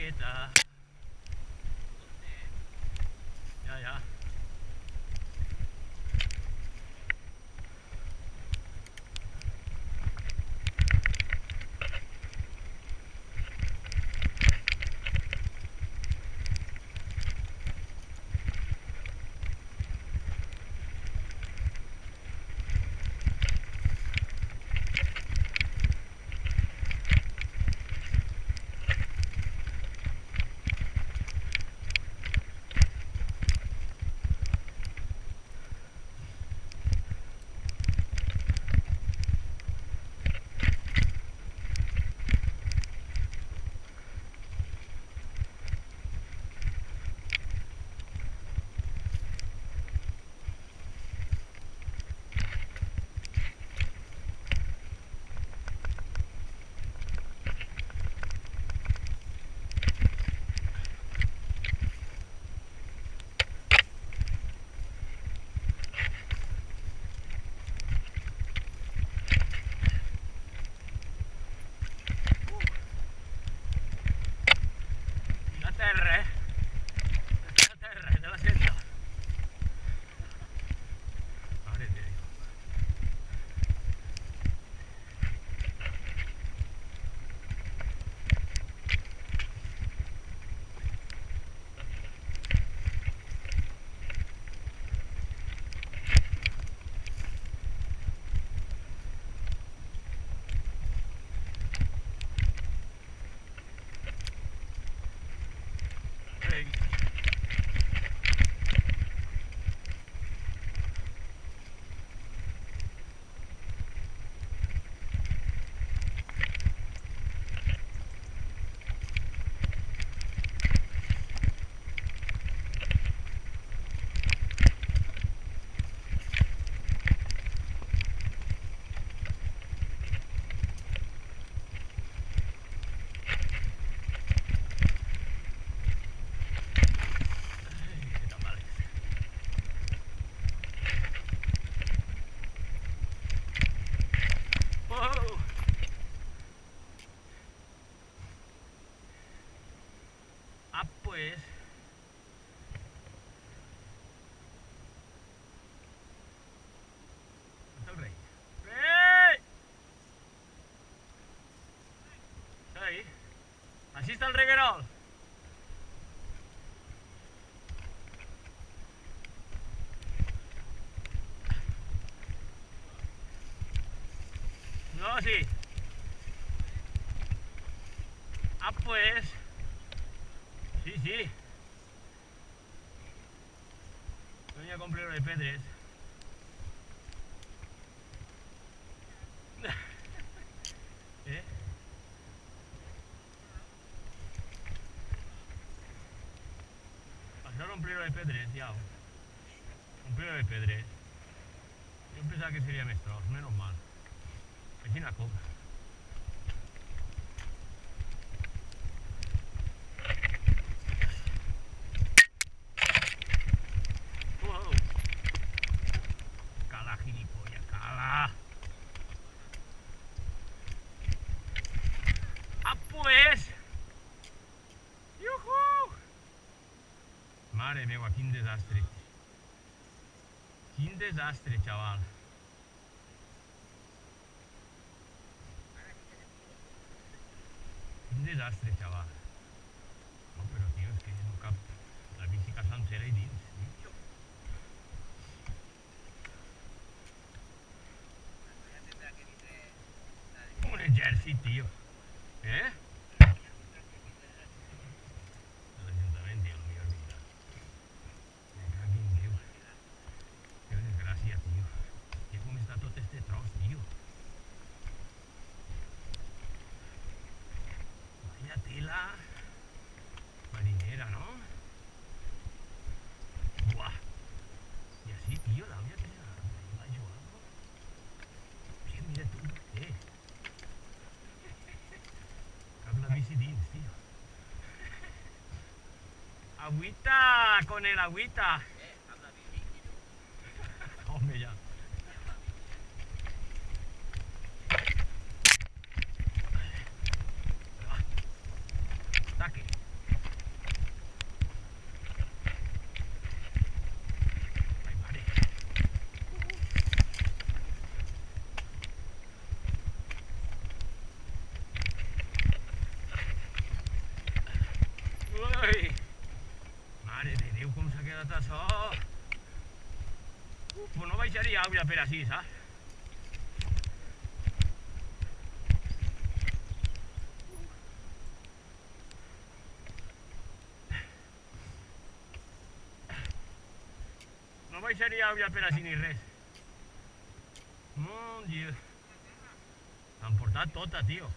quieta. Ya, ya. La terra della sella. Mare di Dio. Ehi. Che da male. Wow. Ah, pues. ¿Dónde está el rey? ¡Rey! ¿Está ahí? Así está el reguerol. No, sí. Ah, pues. Sí, sí. Voy a comprar de pedres. ¿Eh? Pasar un pliego de pedres, ya. Un pliego de pedres. Yo pensaba que sería mestros, menos mal. Aquí una coca. Wow. Cala, gilipollas, cala. Ah, pues. ¡Yujú! Mare meva, quin desastre. Quin desastre, chaval. Quin desastre, chaval. No, però, tio, és que no cap la bici sencera i dins, tio. Un exèrcit, tio. Eh? L'Ajuntament, tio, no m'hi he oblidat. Me cago en Déu. Que desgràcia, tio. Que com està tot este tros, tio. Vaya tela marinera, ¿no? Buah. Y así, tío, la olla tiene arriba yo algo. Sí, mira tú, Cap la bici dins, tío. Agüita, con el agüita. Hombre, ya. Taque. Ui! Mare de Déu, com s'ha quedat això! Pues no baixaria aigua per així, saps? No baixaria aigua per així ni res. Mon Dieu. L'han portat tota, tio.